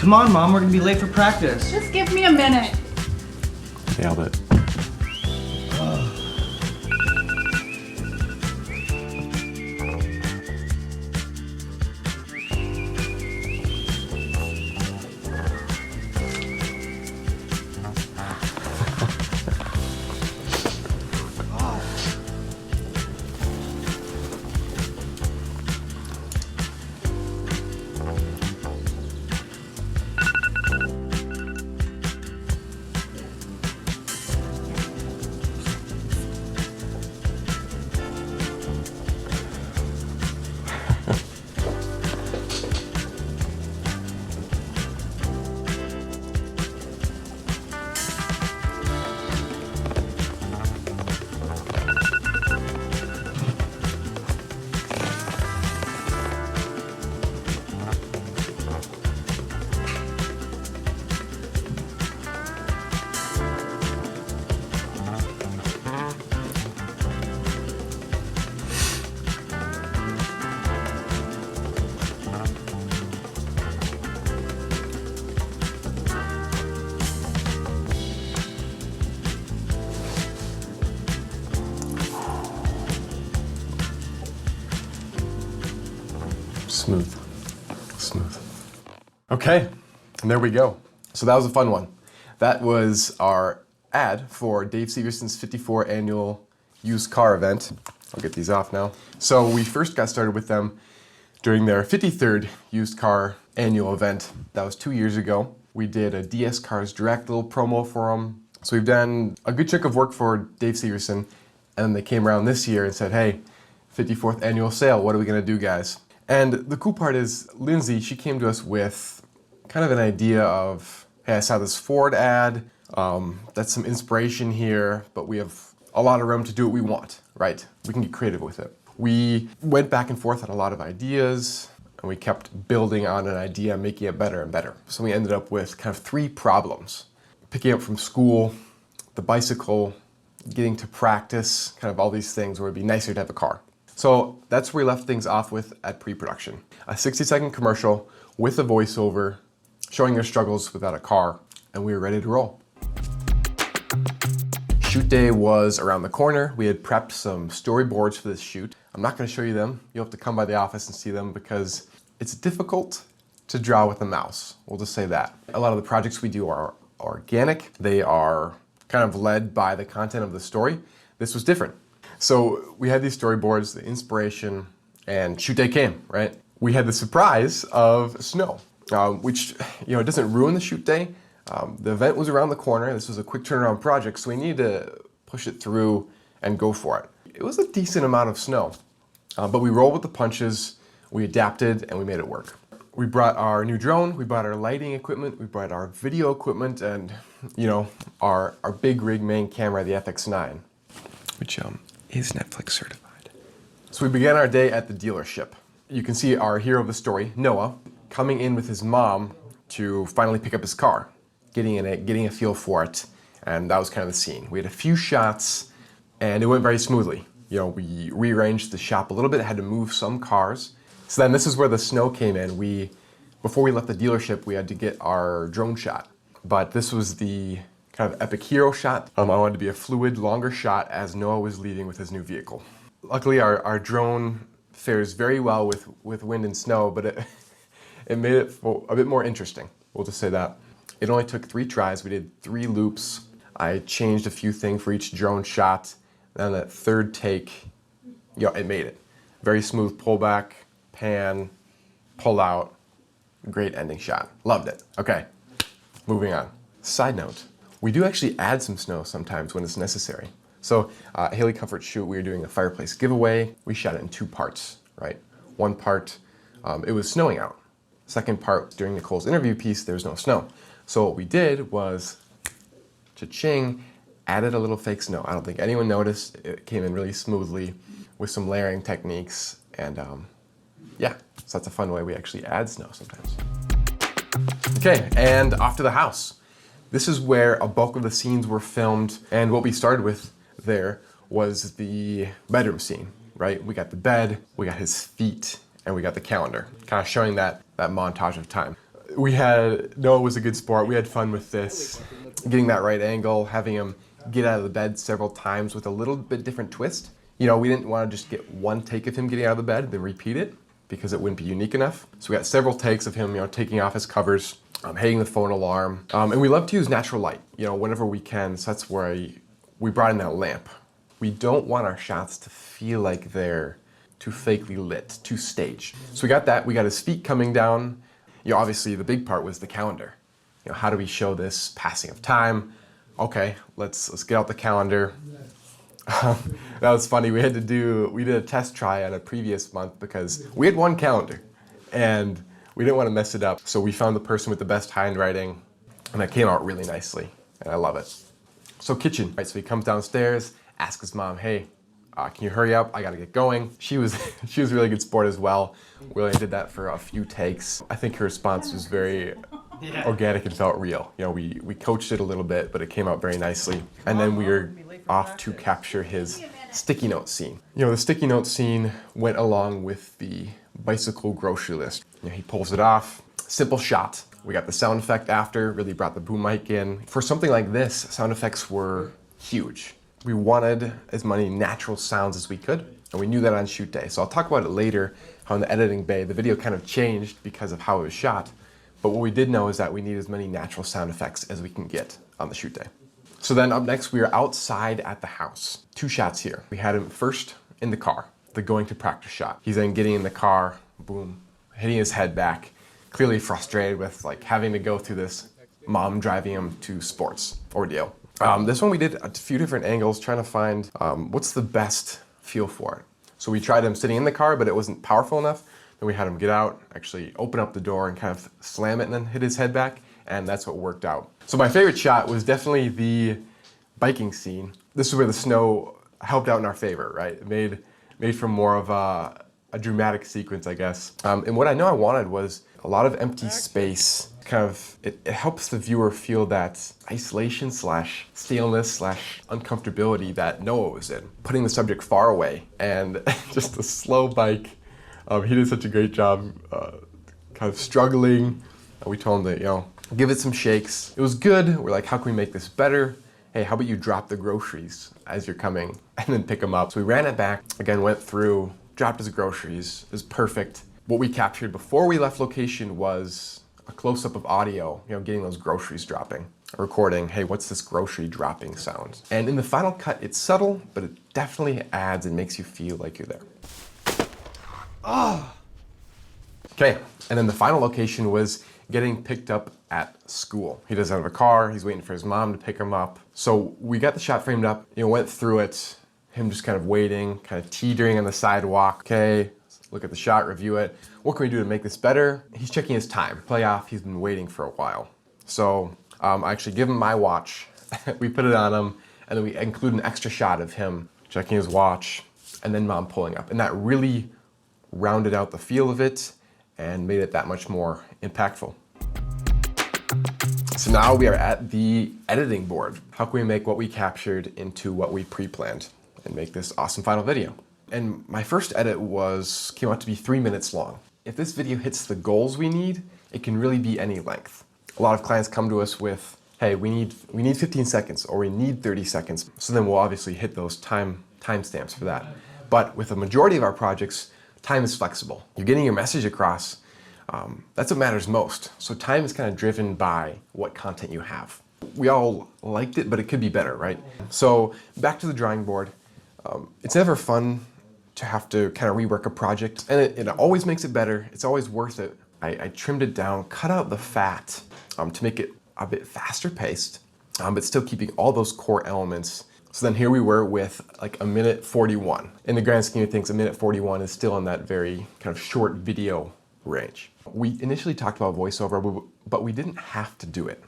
Come on, Mom, we're gonna be late for practice. Just give me a minute. Nailed it. Smooth. Okay, and there we go. So that was a fun one. That was our ad for Dave Severson's 54 annual used car event. I'll get these off now. So we first got started with them during their 53rd used car annual event. That was 2 years ago. We did a DS Cars Direct little promo for them. So we've done a good chunk of work for Dave Severson, and then they came around this year and said, hey, 54th annual sale, what are we gonna do, guys? And the cool part is, Lindsay, she came to us with kind of an idea of, hey, I saw this Ford ad, that's some inspiration here, but we have a lot of room to do what we want, right? We can get creative with it. We went back and forth on a lot of ideas, and we kept building on an idea, making it better and better. So we ended up with kind of 3 problems. Picking up from school, the bicycle, getting to practice, kind of all these things where it'd be nicer to have a car. So that's where we left things off with at pre-production. A 60-second commercial with a voiceover showing their struggles without a car, and we were ready to roll. Shoot day was around the corner. We had prepped some storyboards for this shoot. I'm not going to show you them. You'll have to come by the office and see them because it's difficult to draw with a mouse. We'll just say that. A lot of the projects we do are organic. They are kind of led by the content of the story. This was different. So we had these storyboards, the inspiration, and shoot day came, right? We had the surprise of snow, which, it doesn't ruin the shoot day. The event was around the corner. This was a quick turnaround project, so we needed to push it through and go for it. It was a decent amount of snow, but we rolled with the punches, we adapted, and we made it work. We brought our new drone, we brought our lighting equipment, we brought our video equipment, and, our big rig main camera, the FX9, which is Netflix certified. So we began our day at the dealership. You can see our hero of the story, Noah, coming in with his mom to finally pick up his car, getting in it, getting a feel for it, and that was kind of the scene. We had a few shots, and it went very smoothly. We rearranged the shop a little bit, had to move some cars. So then this is where the snow came in. Before we left the dealership, we had to get our drone shot, but this was the kind of epic hero shot. I wanted to be a fluid, longer shot as Noah was leaving with his new vehicle. Luckily, our drone fares very well with wind and snow, but it made it a bit more interesting. We'll just say that. It only took 3 tries. We did 3 loops. I changed a few things for each drone shot. Then that 3rd take, it made it. Very smooth pullback, pan, pull out, great ending shot. Loved it. Okay, moving on. Side note. We do actually add some snow sometimes when it's necessary. So Haley Comfort Shoot, we were doing a fireplace giveaway. We shot it in 2 parts, right? One part, it was snowing out. Second part, during Nicole's interview piece, there was no snow. So what we did was, cha-ching, added a little fake snow. I don't think anyone noticed. It came in really smoothly with some layering techniques. And so that's a fun way we actually add snow sometimes. Okay, and off to the house. This is where a bulk of the scenes were filmed, and what we started with there was the bedroom scene, right? We got the bed, we got his feet, and we got the calendar, kind of showing that montage of time. Noah was a good sport. We had fun with this. Getting that right angle, having him get out of the bed several times with a little bit different twist. You know, we didn't want to just get one take of him getting out of the bed, then repeat it, because it wouldn't be unique enough. So we got several takes of him, you know, taking off his covers, hitting the phone alarm. And we love to use natural light, you know, whenever we can. So that's where we brought in that lamp. We don't want our shots to feel like they're too fakely lit, too staged. So we got that. We got his feet coming down. You know, obviously the big part was the calendar. You know, how do we show this passing of time? Okay, let's get out the calendar. That was funny. We did a test try on a previous month because we had one calendar and we didn't want to mess it up. So we found the person with the best handwriting and that came out really nicely and I love it. So kitchen, right? So he comes downstairs, asks his mom, hey, can you hurry up? I gotta get going. She was a really good sport as well. We only did that for a few takes. I think her response was very organic and felt real. You know, we coached it a little bit, but it came out very nicely. And then we were off to capture his sticky note scene. You know, the sticky note scene went along with the bicycle grocery list. You know, he pulls it off, simple shot. We got the sound effect after, really brought the boom mic in. For something like this, sound effects were huge. We wanted as many natural sounds as we could, and we knew that on shoot day. So I'll talk about it later, how in the editing bay, the video kind of changed because of how it was shot. But what we did know is that we need as many natural sound effects as we can get on the shoot day. So then up next, we were outside at the house. 2 shots here. We had him first in the car, the going to practice shot. He's then getting in the car, boom, hitting his head back, clearly frustrated with like having to go through this mom driving him to sports ordeal. This one we did a few different angles trying to find what's the best feel for it. So we tried him sitting in the car, but it wasn't powerful enough. Then we had him get out, actually open up the door and kind of slam it and then hit his head back. And that's what worked out. So my favorite shot was definitely the biking scene. This is where the snow helped out in our favor, right? It made for more of a dramatic sequence, I guess. And what I know I wanted was a lot of empty space. Kind of, it helps the viewer feel that isolation / staleness / uncomfortability that Noah was in. Putting the subject far away and just a slow bike. He did such a great job kind of struggling. We told him to, you know, give it some shakes. It was good. We're like, how can we make this better? Hey, how about you drop the groceries as you're coming and then pick them up? So we ran it back, again, went through, dropped his groceries. It was perfect. What we captured before we left location was a close-up of audio, you know, getting those groceries dropping. Recording, hey, what's this grocery dropping sound? And in the final cut, it's subtle, but it definitely adds and makes you feel like you're there. Okay, and then the final location was getting picked up at school. He doesn't have a car, he's waiting for his mom to pick him up. So we got the shot framed up, you know, went through it, him just kind of waiting, kind of teetering on the sidewalk. Okay, look at the shot, review it. What can we do to make this better? He's checking his time. Playoff, he's been waiting for a while. So I actually give him my watch. We put it on him, and then we include an extra shot of him checking his watch, and then mom pulling up. And that really rounded out the feel of it and made it that much more impactful. So now we are at the editing board. How can we make what we captured into what we pre-planned and make this awesome final video? And my first edit came out to be 3 minutes long. If this video hits the goals we need, it can really be any length. A lot of clients come to us with, hey, we need 15 seconds or we need 30 seconds. So then we'll obviously hit those timestamps for that. But with the majority of our projects, time is flexible. You're getting your message across. That's what matters most. So time is kind of driven by what content you have. We all liked it, but it could be better, right? So back to the drawing board. It's never fun to have to kind of rework a project, and it always makes it better. It's always worth it. I trimmed it down, cut out the fat to make it a bit faster paced, but still keeping all those core elements. So then here we were with like 1:41. In the grand scheme of things, 1:41 is still in that very kind of short video range. We initially talked about voiceover, but we didn't have to do it.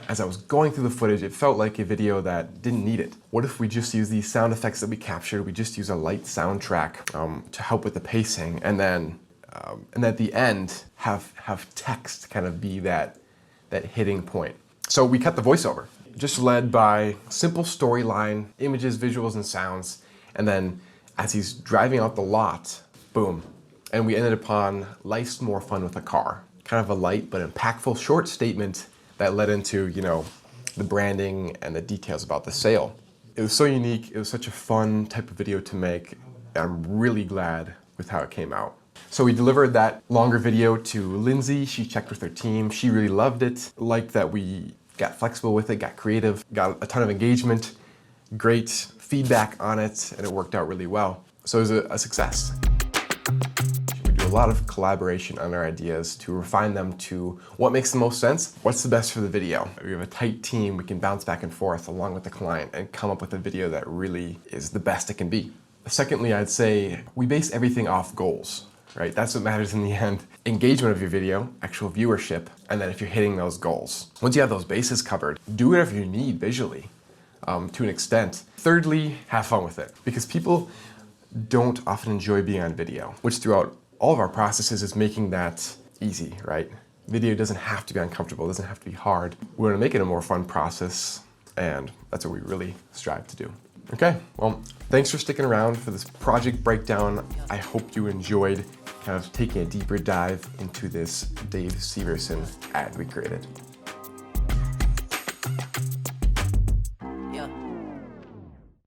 As I was going through the footage, it felt like a video that didn't need it. What if we just use these sound effects that we captured, we just use a light soundtrack to help with the pacing, and then at the end have text kind of be that hitting point. So we cut the voiceover, just led by simple storyline, images, visuals, and sounds, and then as he's driving out the lot, boom. And we ended upon life's more fun with a car. kind of a light but impactful short statement that led into, the branding and the details about the sale. It was so unique. It was such a fun type of video to make. I'm really glad with how it came out. So we delivered that longer video to Lindsay. She checked with her team. She really loved it. Liked that we got flexible with it, got creative, got a ton of engagement, great feedback on it, and it worked out really well. So it was a success. We do a lot of collaboration on our ideas to refine them to what makes the most sense, what's the best for the video. We have a tight team, we can bounce back and forth along with the client and come up with a video that really is the best it can be. Secondly, I'd say we base everything off goals, right? That's what matters in the end. Engagement of your video, actual viewership, and then if you're hitting those goals. Once you have those bases covered, do whatever you need visually to an extent. Thirdly, have fun with it, because people don't often enjoy being on video, which throughout all of our processes is making that easy, right? Video doesn't have to be uncomfortable, it doesn't have to be hard. We want to make it a more fun process, and that's what we really strive to do. Okay, well, thanks for sticking around for this project breakdown. I hope you enjoyed kind of taking a deeper dive into this Dave Severson ad we created.